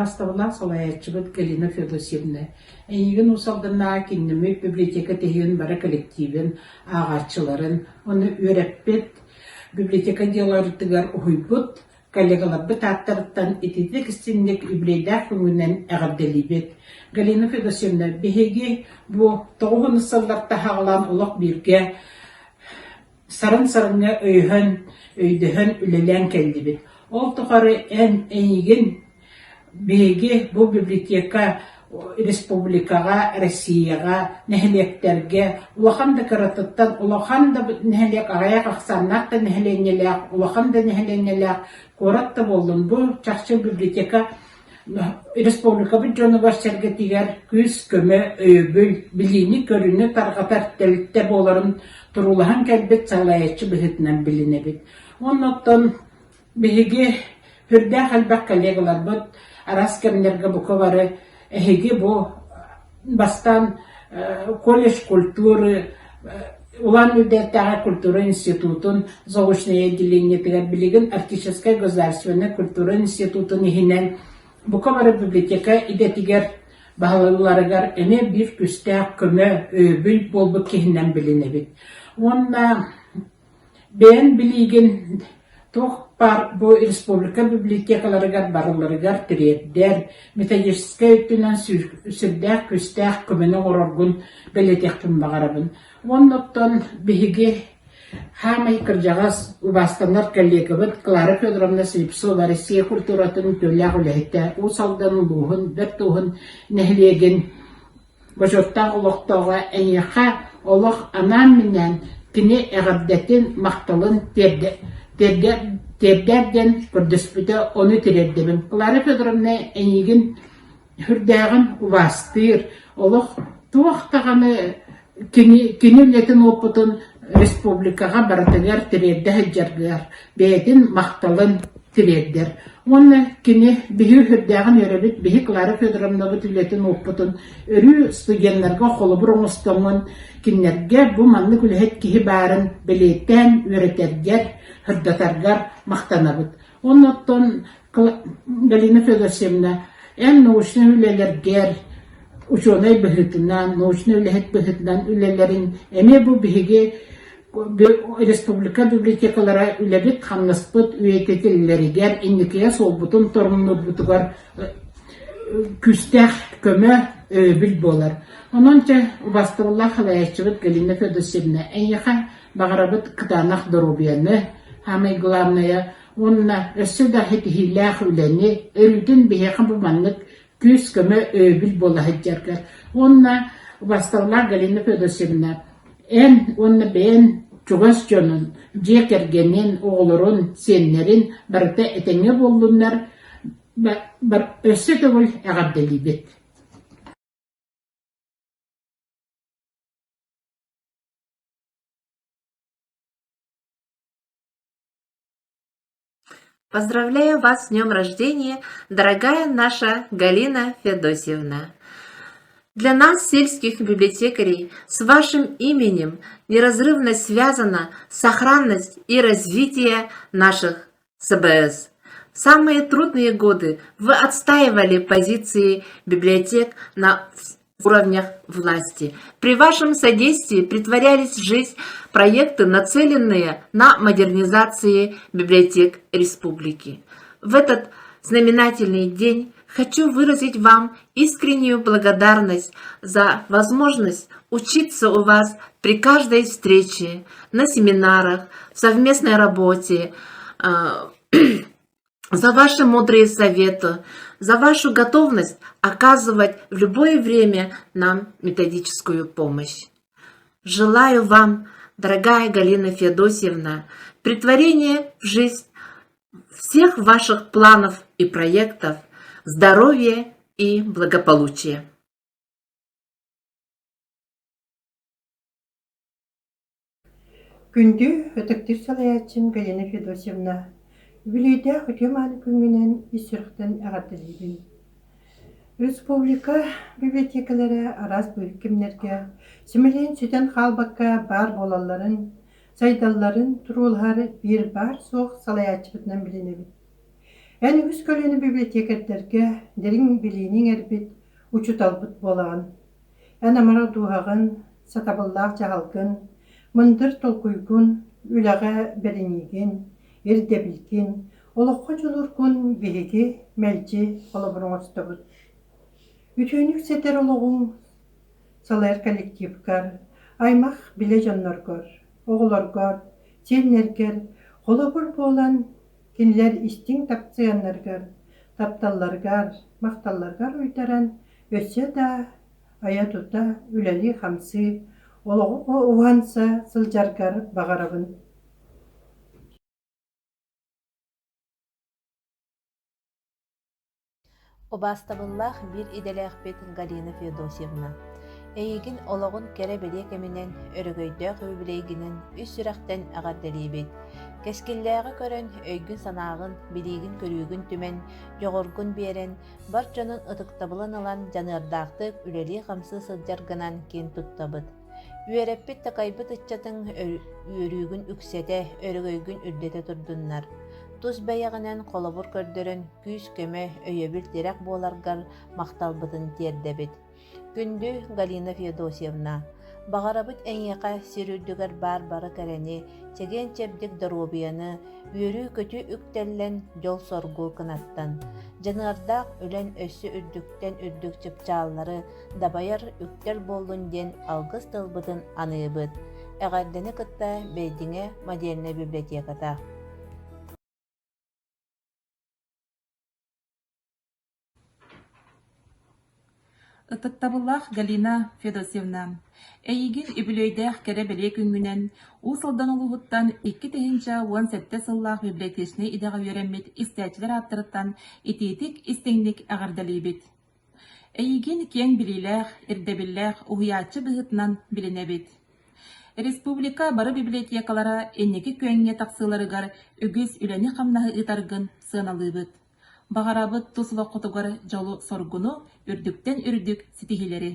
Баставалар салаячыбыт Галина Федосевна. Эйген усалдана киннеме библиотека тегин бара коллективин, ағачыларын, оны өреппет библиотека деларытыгар уйбут, коллегаларбыт аттарыттан итити кистинник үбрейдах күңүнен әғарделибет. Галина Федосевна, беһеги бу тоғын сылларта хағылан улақ бирге сарын-сарыңа өйдіхін үлелен келдибет. Ол тұғары әйген беге бу библиотека республикаға, Россияға, нәхелектерге, улахан да каратыттан, улахан да нәхелек ағаяқ ақсаннақ да нәхеленелек, улахан да нәхеленелек, корат да болдың. Бұл чақшы библиотека республика бір жоны бар сәрге тигер күз көмі өйбіл, біліні көріні тарғатар тәлітті боларын тұрулахан кәлбет салаятшы бұхытынан біліне бет. Оннаттан беге хүрді қалбақ коллегалар бұд, арас кәмлерге бұқы бары, әйге бұ бастан колледж культуры, улан үдеттағы культура институтын, заочное отделение тігер білеген артическая государственная культура институтын ехінен бұқы бары библиотека идетігер бағалыларығар әне бір күстәк көмі өйбіл болбы кехінен біліне бет. Онна бән білеген тоқ бар бұл республика библиотекаларығар барыларығар тіреддер, методическая өттінен сүрдәк күстәк көмінің орарғын бәлетектің бағарабын. Оннықтан бігіге хамай кіржағас убастанар коллегабыт Клара Федоровна Слепцова Россия культуратын төләғ үләйті, ол салдан ұлуғын, бір туғын нәхілеген бұжырттан ұлықтауға әнеқа олық анам менен кіне әғабдәтін мақтылын тердерден көрдіспіті оны тіреддемін. Клара Федоровна әнеген хүрдәғін убастыр, олық туақтағаны кені үлетін опытын республикаға баратыгар тіредді әджергер, бәйдін мақтылын тіреддер. Оны кені бігі хүрдәғін өребіт, бігі Клара Федоровна бұт үлетін опытын өрі студентларға қолы бұрын ұстамын, кеннерге бұл манны күліхет кейі барын білеттен өретергер, хүрдатаргар мақтанабыт. Оннаттан Галина Федосевна ән научны үлелергер, ученый бұхытынан, научны үлехет бұхытынан үлелерін әме бұл бігі республика библиотекалара үлебит хамнаспыт үйететелерігер, инникея сол бұтын тұрмыны бұтығар күстәқ көмі біл болар. Онанча бастырылла қалаячыбыт Галина Федосевна әйеға бағарабыт кытанақ дұрубияны, хамай главная, онна өссі дағыт хилях үләні, өрілдің бейеқын бұманлық күз көмі біл бола хәджергер. Онна бастырылла Галина Федосевна ән онны бәйін чуғас жонын, жекергенен, оғылырын, сеннерін бірді әтеңе болдыңдар, бір өсі түгіл әғабдалі бет. Поздравляю вас с днем рождения, дорогая наша Галина Федосевна. Для нас, сельских библиотекарей, с вашим именем неразрывно связана сохранность и развитие наших СБС. В самые трудные годы вы отстаивали позиции библиотек на уровнях власти. При вашем содействии претворялись в жизнь проекты, нацеленные на модернизацию библиотек республики. В этот знаменательный день хочу выразить вам искреннюю благодарность за возможность учиться у вас при каждой встрече, на семинарах, в совместной работе, за ваши мудрые советы, за вашу готовность оказывать в любое время нам методическую помощь. Желаю вам, дорогая Галина Федосевна, претворения в жизнь всех ваших планов и проектов, здоровья и благополучия. Күнді өтіктір салаятчым Галина Федосевна, Вилейді құтеман күнгінен исірқтен әғатылейбін. Республика библиотекалары арас бөліккімлерге, семелен сүтен қалбаққа бар болаларын, сайдалларын тұрулары бір бар соқ салаятчыбытынан білінебін. Әні үз көлені библиотекердерге дерин билинин әрбит учут албыт болаған. Ән амара дуағын, сатабыллақ жағалгын, мындыр толкуйгун, үләға бәрінеген, ердебілген, олыққа жолыргун беге мәлчі олабырың остабыт. Үтөнүк сетер олығын салайыр коллективкар, аймақ біле жонноргор, оғылоргор, сеннергер, олабыр болан кинилер истин тапцыяннаргар, тапталларгар, мақталларгар уйтаран, өссе да ая тута үләли хамсы, олығы уғанса сылжаргар бағарабын. Обастабыллах бир иделэхпит Галина Федосьевна. Эйигин ологун кере беле кеминен өрөгөйдө хөбүлейгинен үс сүрәхтен агардалибит. Кескиллээге көрөн өйгүн санаагын билигин көрүүгүн түмен жогоргун берен бар жонун ытыктабылан алан жанырдаактык үлели камсы сылжарганан кен туттабыт. Үөреппит такайбыт ыччатын үөрүүгүн үксете өрөгөйгүн үрдете турдуннар. Тус бәйәгінен қолабыр көрдөрін күз көмө өйөбіл дерек боларгар мақталбытын тердебит. Күнді Галина Федосьевна. Бағарабыт әңеқа сирүрдігер бар-бары кәрәне, чеген чебдік доробияны, үйірі көті үктеллен жол соргу кынаттан. Жанардақ үлен өссі үрдіктен үрдік чыпчаллары дабайар үктел болдun ден алгыс тылбытын аныбыт. Әғардені кытта бәйдіңе модельна библиотеката. Ытыктабыллах Галина Федосьевна. Эйигин үбүлөйдэх кере беле күнгүнен, у салдан улугуттан 2-17 сыллах библиотечный идега үйренмит истәчлер аттырыттан ититик истеңник агардалибит. Эйигин кең билилэх, ирдебиллэх, уһуячы быһытынан билинебит. Республика бары библиотекалара эннеки көңге таксыларыгар үгүс үлени камнаһы ытаргын сыналыбыт. Бағарабыт тусылы қотугар жолу соргуну үрдүктен үрдүк ситихилери.